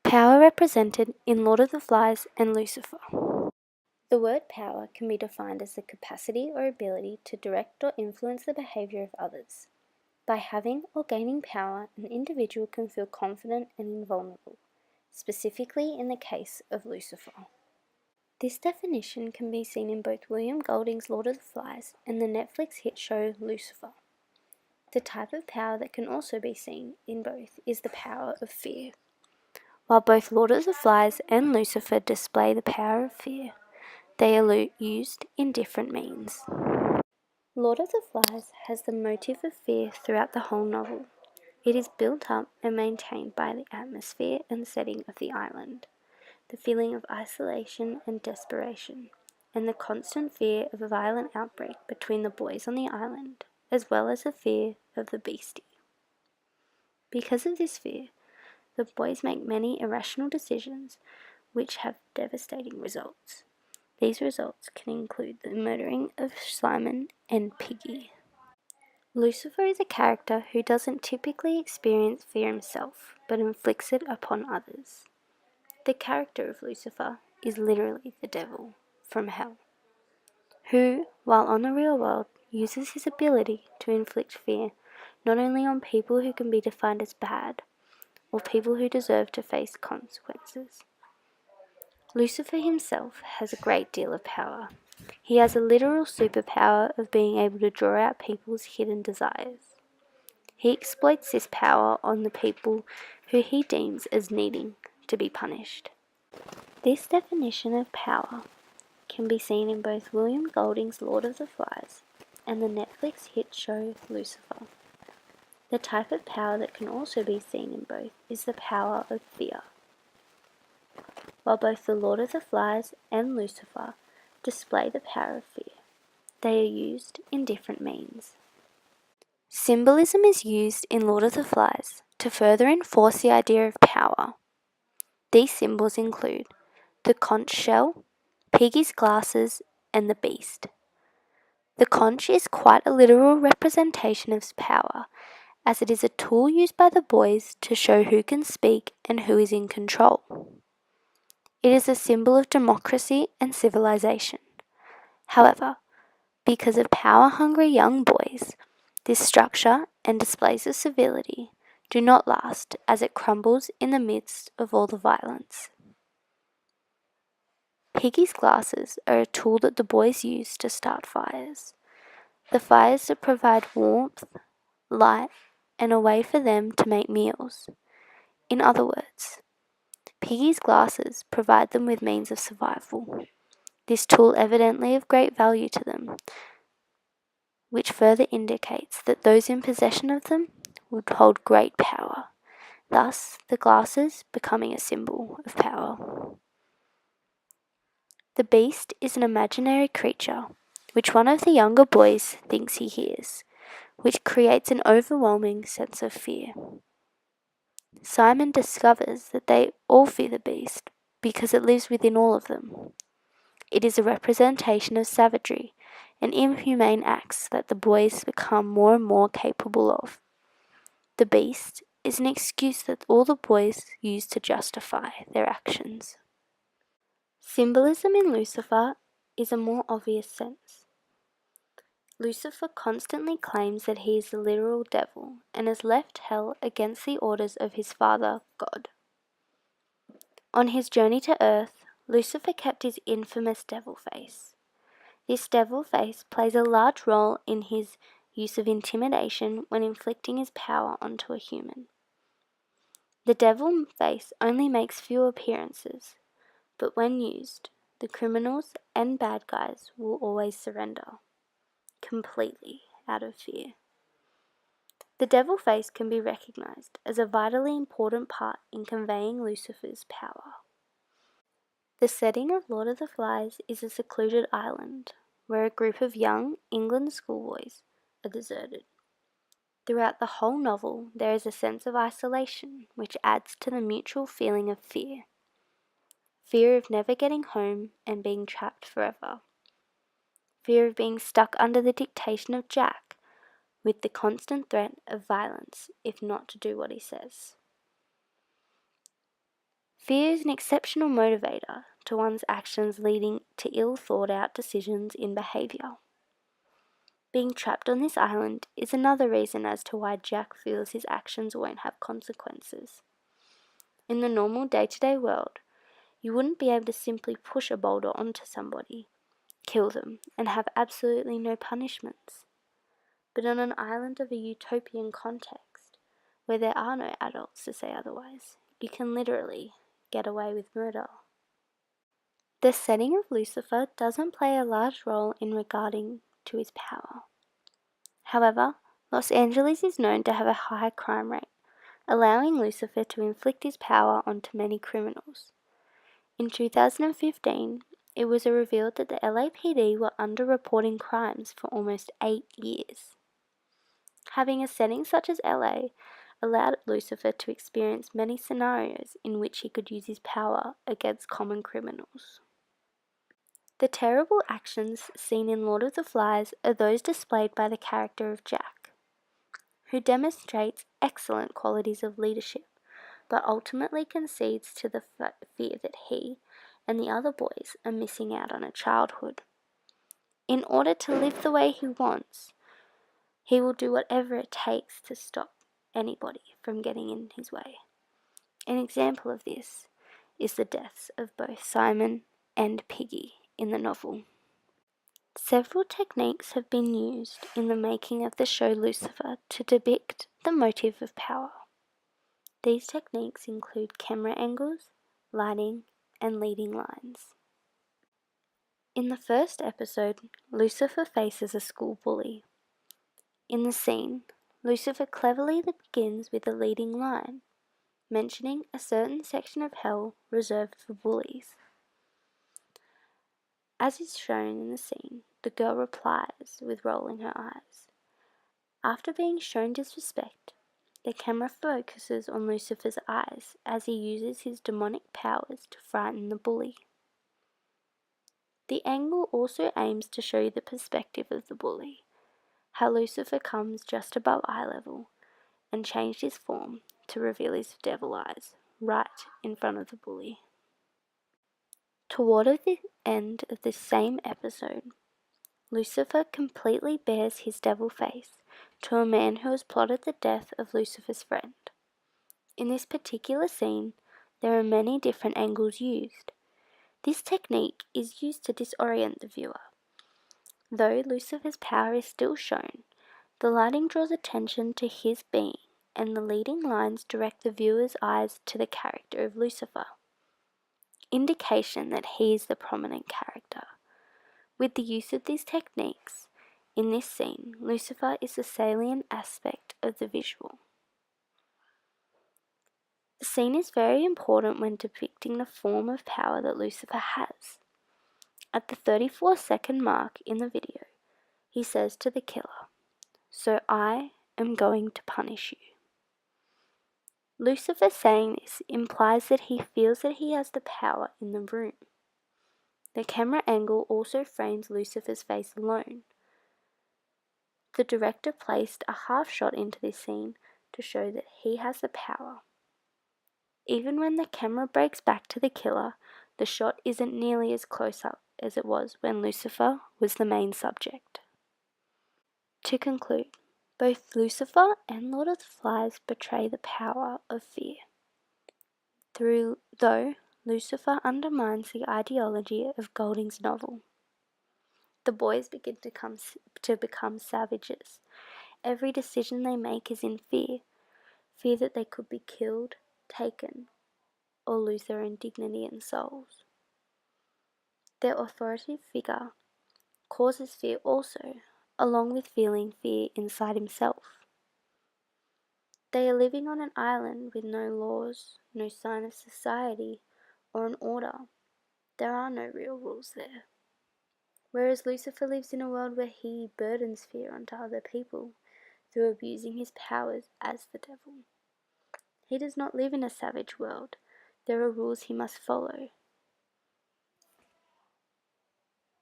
Power represented in Lord of the Flies and Lucifer. The word power can be defined as the capacity or ability to direct or influence the behaviour of others. By having or gaining power, an individual can feel confident and invulnerable, specifically in the case of Lucifer. This definition can be seen in both William Golding's Lord of the Flies and the Netflix hit show Lucifer. The type of power that can also be seen in both is the power of fear. While both Lord of the Flies and Lucifer display the power of fear, they are used in different means. Lord of the Flies has the motive of fear throughout the whole novel. It is built up and maintained by the atmosphere and setting of the island, the feeling of isolation and desperation, and the constant fear of a violent outbreak between the boys on the island, as well as the fear of the beastie. Because of this fear, the boys make many irrational decisions which have devastating results. These results can include the murdering of Simon and Piggy. Lucifer is a character who doesn't typically experience fear himself, but inflicts it upon others. The character of Lucifer is literally the devil from hell, who, while on the real world, uses his ability to inflict fear not only on people who can be defined as bad, or people who deserve to face consequences. Lucifer himself has a great deal of power. He has a literal superpower of being able to draw out people's hidden desires. He exploits this power on the people who he deems as needing to be punished. This definition of power can be seen in both William Golding's Lord of the Flies and the Netflix hit show Lucifer. The type of power that can also be seen in both is the power of fear. While both the Lord of the Flies and Lucifer display the power of fear, they are used in different means. Symbolism is used in Lord of the Flies to further enforce the idea of power. These symbols include the conch shell, Piggy's glasses, and the beast. The conch is quite a literal representation of power, as it is a tool used by the boys to show who can speak and who is in control. It is a symbol of democracy and civilization. However, because of power-hungry young boys, this structure and displays of civility do not last as it crumbles in the midst of all the violence. Piggy's glasses are a tool that the boys use to start fires. The fires that provide warmth, light, and a way for them to make meals. In other words, Piggy's glasses provide them with means of survival. This tool evidently of great value to them, which further indicates that those in possession of them would hold great power, thus the glasses becoming a symbol of power. The beast is an imaginary creature, which one of the younger boys thinks he hears, which creates an overwhelming sense of fear. Simon discovers that they all fear the beast because it lives within all of them. It is a representation of savagery and inhumane acts that the boys become more and more capable of. The beast is an excuse that all the boys use to justify their actions. Symbolism in Lucifer is a more obvious sense. Lucifer constantly claims that he is the literal devil and has left hell against the orders of his father, God. On his journey to earth, Lucifer kept his infamous devil face. This devil face plays a large role in his use of intimidation when inflicting his power onto a human. The devil face only makes few appearances, but when used, the criminals and bad guys will always surrender, completely out of fear. The devil face can be recognized as a vitally important part in conveying Lucifer's power. The setting of Lord of the Flies is a secluded island, where a group of young England schoolboys are deserted. Throughout the whole novel, there is a sense of isolation which adds to the mutual feeling of fear. Fear of never getting home and being trapped forever. Fear of being stuck under the dictation of Jack, with the constant threat of violence if not to do what he says. Fear is an exceptional motivator to one's actions, leading to ill-thought-out decisions in behaviour. Being trapped on this island is another reason as to why Jack feels his actions won't have consequences. In the normal day-to-day world, you wouldn't be able to simply push a boulder onto somebody, kill them, and have absolutely no punishments. But on an island of a utopian context, where there are no adults to say otherwise, you can literally get away with murder. The setting of Lucifer doesn't play a large role in regarding to his power. However, Los Angeles is known to have a high crime rate, allowing Lucifer to inflict his power onto many criminals. In 2015, it was revealed that the LAPD were underreporting crimes for almost 8 years. Having a setting such as LA allowed Lucifer to experience many scenarios in which he could use his power against common criminals. The terrible actions seen in Lord of the Flies are those displayed by the character of Jack, who demonstrates excellent qualities of leadership, but ultimately concedes to the fear that he and the other boys are missing out on a childhood. In order to live the way he wants, he will do whatever it takes to stop anybody from getting in his way. An example of this is the deaths of both Simon and Piggy in the novel. Several techniques have been used in the making of the show Lucifer to depict the motive of power. These techniques include camera angles, lighting, and leading lines. In the first episode, Lucifer faces a school bully. In the scene, Lucifer cleverly begins with a leading line, mentioning a certain section of hell reserved for bullies. As is shown in the scene, the girl replies with rolling her eyes. After being shown disrespect, the camera focuses on Lucifer's eyes as he uses his demonic powers to frighten the bully. The angle also aims to show the perspective of the bully, how Lucifer comes just above eye level and changed his form to reveal his devil eyes right in front of the bully. Toward the end of this same episode, Lucifer completely bares his devil face to a man who has plotted the death of Lucifer's friend. In this particular scene, there are many different angles used. This technique is used to disorient the viewer. Though Lucifer's power is still shown, the lighting draws attention to his being, and the leading lines direct the viewer's eyes to the character of Lucifer. Indication that he is the prominent character. With the use of these techniques, in this scene, Lucifer is the salient aspect of the visual. The scene is very important when depicting the form of power that Lucifer has. At the 34-second mark in the video, he says to the killer, "So I am going to punish you." Lucifer saying this implies that he feels that he has the power in the room. The camera angle also frames Lucifer's face alone. The director placed a half shot into this scene to show that he has the power. Even when the camera breaks back to the killer, the shot isn't nearly as close up as it was when Lucifer was the main subject. To conclude, both Lucifer and Lord of the Flies portray the power of fear. Though Lucifer undermines the ideology of Golding's novel, the boys begin to become savages. Every decision they make is in fear that they could be killed, taken, or lose their own dignity and souls. Their authoritative figure causes fear also, along with feeling fear inside himself. They are living on an island with no laws, no sign of society, or an order. There are no real rules there. Whereas Lucifer lives in a world where he burdens fear onto other people through abusing his powers as the devil. He does not live in a savage world. There are rules he must follow,